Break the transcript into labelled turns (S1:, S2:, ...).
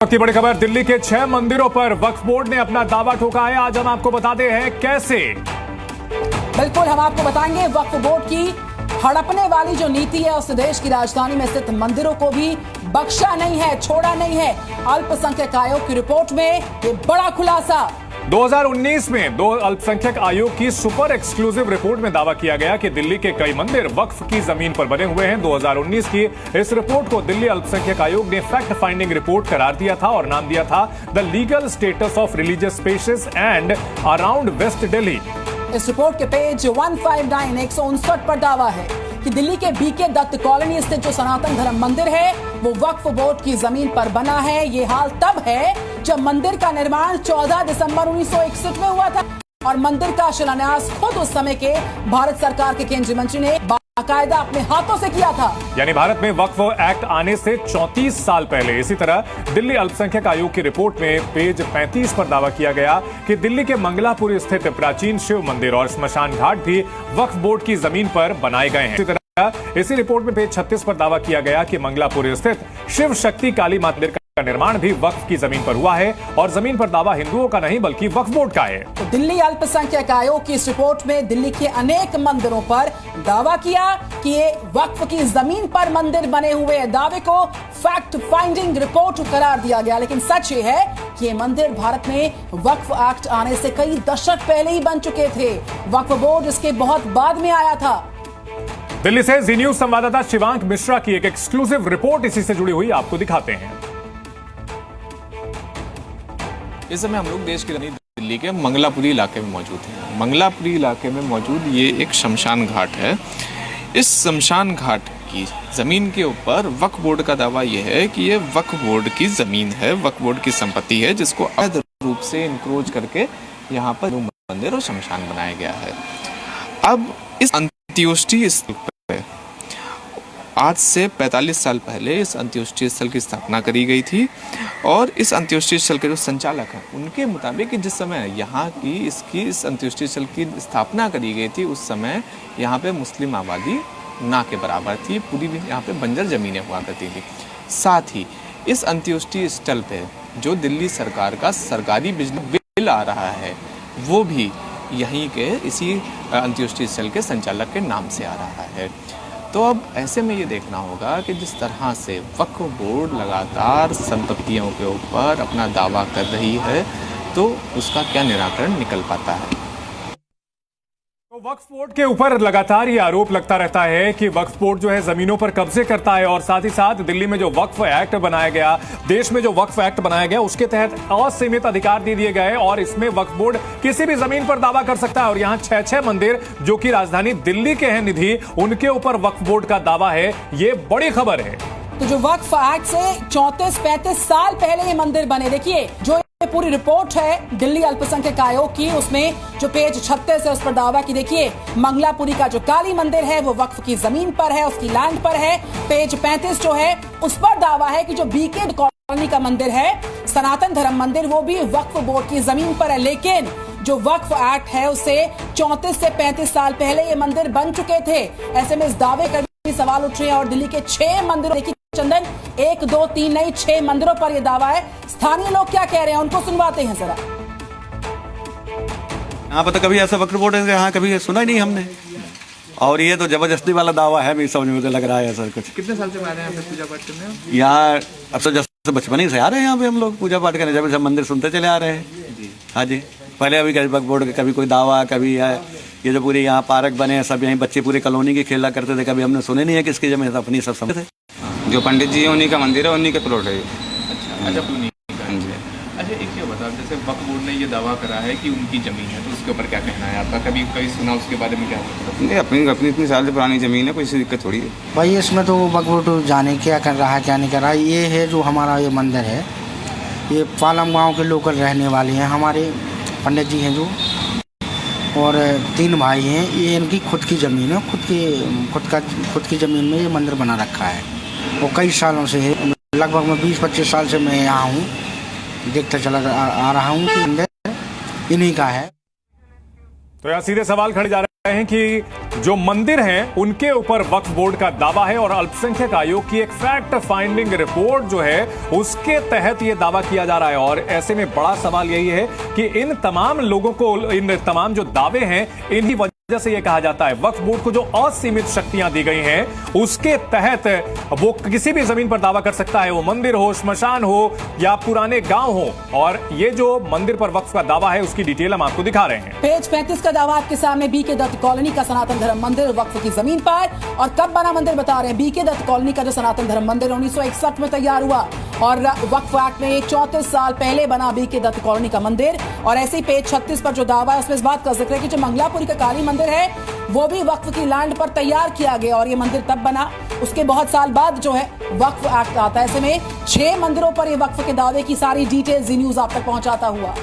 S1: वक्त की बड़ी खबर, दिल्ली के 6 मंदिरों पर वक्फ बोर्ड ने अपना दावा ठोका है। आज हम आपको बताते हैं कैसे।
S2: बिल्कुल, हम आपको बताएंगे वक्फ बोर्ड की हड़पने वाली जो नीति है उससे देश की राजधानी में स्थित मंदिरों को भी बख्शा नहीं है, छोड़ा नहीं है। अल्पसंख्यक आयोग की रिपोर्ट में ये बड़ा खुलासा।
S1: 2019 में दो अल्पसंख्यक आयोग की सुपर एक्सक्लूसिव रिपोर्ट में दावा किया गया कि दिल्ली के कई मंदिर वक्फ की जमीन पर बने हुए हैं। 2019 की इस रिपोर्ट को दिल्ली अल्पसंख्यक आयोग ने फैक्ट फाइंडिंग रिपोर्ट करार दिया था और नाम दिया था the legal status of religious spaces and around West Delhi.
S2: इस रिपोर्ट के पेज 159 पर दावा है कि दिल्ली के बीके दत्त कॉलोनी स्थित जो सनातन धर्म मंदिर है वो वक्फ बोर्ड की जमीन पर बना है। ये हाल तब है जब मंदिर का निर्माण 14 दिसंबर 1961 में हुआ था और मंदिर का शिलान्यास खुद उस समय के भारत सरकार के केंद्रीय मंत्री ने बाकायदा अपने हाथों से किया था।
S1: यानी भारत में वक्फ एक्ट आने से 34 साल पहले। इसी तरह दिल्ली अल्पसंख्यक आयोग की रिपोर्ट में पेज 35 पर दावा किया गया कि दिल्ली के मंगलापुरी स्थित प्राचीन शिव मंदिर और स्मशान घाट भी वक्फ बोर्ड की जमीन पर बनाए गए हैं। इसी तरह इसी रिपोर्ट में पेज 36 पर दावा किया गया कि मंगलापुरी स्थित शिव शक्ति काली मंदिर का निर्माण भी वक्फ की जमीन पर हुआ है और जमीन पर दावा हिंदुओं का नहीं बल्कि वक्फ बोर्ड का है।
S2: तो दिल्ली अल्पसंख्यक आयोग की इस रिपोर्ट में दिल्ली के अनेक मंदिरों पर दावा किया कि ये वक्फ की जमीन पर मंदिर बने हुए हैं। दावे को फैक्ट फाइंडिंग रिपोर्ट करार दिया गया, लेकिन सच ये है कि ये मंदिर भारत में वक्फ एक्ट आने से कई दशक पहले ही बन चुके थे। वक्फ बोर्ड इसके बहुत बाद में आया था।
S1: दिल्ली से जी न्यूज संवाददाता शिवांक मिश्रा की एक एक्सक्लूसिव रिपोर्ट इसी से जुड़ी हुई आपको दिखाते हैं।
S3: इस समय हम लोग देश की राजधानी दिल्ली के मंगलापुरी इलाके में मौजूद हैं। मंगलापुरी इलाके में मौजूद ये एक शमशान घाट है। इस शमशान घाट की ज़मीन के ऊपर वक्फ बोर्ड का दावा यह है कि ये वक्फ बोर्ड की ज़मीन है, वक्फ बोर्ड की संपत्ति है, जिसको अवैध रूप से इंक्रोच करके यहाँ पर मंदिर और शमशान बनाया गया है। अब इस अंत्योष्टि स्थल पर आज से 45 साल पहले इस अंत्योष्टि स्थल की स्थापना करी गई थी और इस अंत्योष्टि स्थल के जो संचालक हैं उनके मुताबिक जिस समय यहाँ की इस अंत्योष्टि स्थल की स्थापना करी गई थी उस समय यहाँ पे मुस्लिम आबादी ना के बराबर थी। पूरी भी यहाँ पे बंजर ज़मीनें हुआ करती थी। साथ ही इस अंत्योष्टि स्थल पे जो दिल्ली सरकार का सरकारी बिजली बिल आ रहा है वो भी यहीं के इसी अंत्योष्टि स्थल के संचालक के नाम से आ रहा है। तो अब ऐसे में ये देखना होगा कि जिस तरह से वक्फ बोर्ड लगातार संपत्तियों के ऊपर अपना दावा कर रही है तो उसका क्या निराकरण निकल पाता है।
S1: तो वक्फ बोर्ड के ऊपर लगातार ये आरोप लगता रहता है कि वक्फ बोर्ड जो है जमीनों पर कब्जे करता है और साथ ही साथ दिल्ली में जो वक्फ एक्ट बनाया गया, देश में जो वक्फ एक्ट बनाया गया उसके तहत असीमित अधिकार दे दिए गए और इसमें वक्फ बोर्ड किसी भी जमीन पर दावा कर सकता है। और यहाँ 6 मंदिर जो कि राजधानी दिल्ली के हैं निधि, उनके ऊपर वक्फ बोर्ड का दावा है। ये बड़ी खबर है।
S2: तो जो वक्फ एक्ट से 34-35 साल पहले ये मंदिर बने, देखिए जो पूरी रिपोर्ट है दिल्ली अल्पसंख्यक आयोग की, उसमें जो पेज 36 है उस पर दावा की देखिए मंगलापुरी का जो काली मंदिर है वो वक्फ की जमीन पर है, उसकी लैंड पर है। पेज 35 जो है उस पर दावा है कि जो बीके कॉलोनी का मंदिर है सनातन धर्म मंदिर वो भी वक्फ बोर्ड की जमीन पर है। लेकिन जो वक्फ एक्ट है उससे 34 से 35 साल पहले ये मंदिर बन चुके थे। ऐसे में इस दावे का भी सवाल उठ रहे हैं और दिल्ली के 6 मंदिरों, देखिए चंदन 1 2 3 नहीं 6 मंदिरों पर यह दावा है। स्थानीय लोग क्या कह रहे हैं उनको सुनवाते हैं जरा।
S4: यहाँ पर तो कभी ऐसा वक्फ बोर्ड है यहाँ कभी सुना ही नहीं हमने, और ये तो जबरदस्ती वाला दावा है। मेरी समझ में तो लग रहा है ऐसा कुछ।
S3: कितने साल से आ रहे हैं पूजा पाठ करने
S4: यहाँ? अब तो जैसे बचपन ही से आ रहे हैं यहाँ पे हम लोग पूजा पाठ करने, जब सब मंदिर सुनते चले आ रहे हैं। हाँ जी, पहले अभी कभी वक्फ बोर्ड कभी कोई दावा, कभी ये जो पूरी यहाँ पार्क बने हैं सब, यहीं बच्चे पूरी कॉलोनी की खेला करते थे, कभी हमने सुने नहीं है किसकी जमीन अपनी, सब समझते थे।
S5: जो पंडित जी उन्हीं का मंदिर है, उन्हीं के प्लॉट है।
S3: अच्छा, उन्हीं का है। अच्छा, एक क्या बता, जैसे वक्फ बोर्ड ने ये दावा करा है कि उनकी जमीन है तो उसके ऊपर क्या कहना है आपका? कभी कभी सुना उसके बारे में क्या?
S5: नहीं, अपनी इतनी साल से पुरानी ज़मीन है, कोई सी दिक्कत थोड़ी है
S6: भाई। इसमें तो वक्फ बोर्ड जाने क्या कर रहा है क्या नहीं कर रहा है। ये है जो हमारा ये मंदिर है, ये पालम गाँव के लोकल रहने वाले हैं, हमारे पंडित जी हैं जो, और 3 भाई हैं। ये इनकी खुद की ज़मीन है, खुद की ज़मीन में ये मंदिर बना रखा है। वो कई सालों से है, लगभग मैं 20-25 साल से मैं यहाँ हूँ, देखता चला आ रहा हूँ कि मंदिर इन्हीं का है।
S1: तो यहाँ सीधे सवाल खड़े जा रहे हैं। हैं कि जो मंदिर हैं उनके ऊपर वक्फ बोर्ड का दावा है और अल्पसंख्यक आयोग की एक फैक्ट फाइंडिंग रिपोर्ट जो है उसके तहत यह दावा किया जा रहा है। और ऐसे में बड़ा सवाल यही है कि इन तमाम लोगों को, इन तमाम जो दावे हैं, इन्हीं वजह से यह कहा जाता है वक्फ बोर्ड को जो असीमित शक्तियां दी गई हैं उसके तहत वो किसी भी जमीन पर दावा कर सकता है, वो मंदिर हो, श्मशान हो या पुराने गांव हो। और ये जो मंदिर पर वक्फ का दावा है उसकी डिटेल हम आपको दिखा रहे हैं।
S2: पेज 35 का दावा आपके सामने। बीके दत्त कॉलोनी का सनातन धर्म मंदिर वक्फ की जमीन पर। और कब बना मंदिर बता रहे हैं। बीके दत्त कॉलोनी का जो सनातन धर्म मंदिर 1961 में तैयार हुआ और वक्फ एक्ट में 34 साल पहले बना बीके दत्त कॉलोनी का मंदिर। और ऐसे ही पेज 36 पर जो दावा है उसमें इस बात का जिक्र है कि जो मंगलापुरी का काली मंदिर है वो भी वक्फ की लैंड पर तैयार किया गया और ये मंदिर तब बना, उसके बहुत साल बाद जो है वक्फ एक्ट आता है। ऐसे में 6 मंदिरों पर ये वक्फ के दावे की सारी डिटेल जी न्यूज आप तक पहुंचाता हुआ।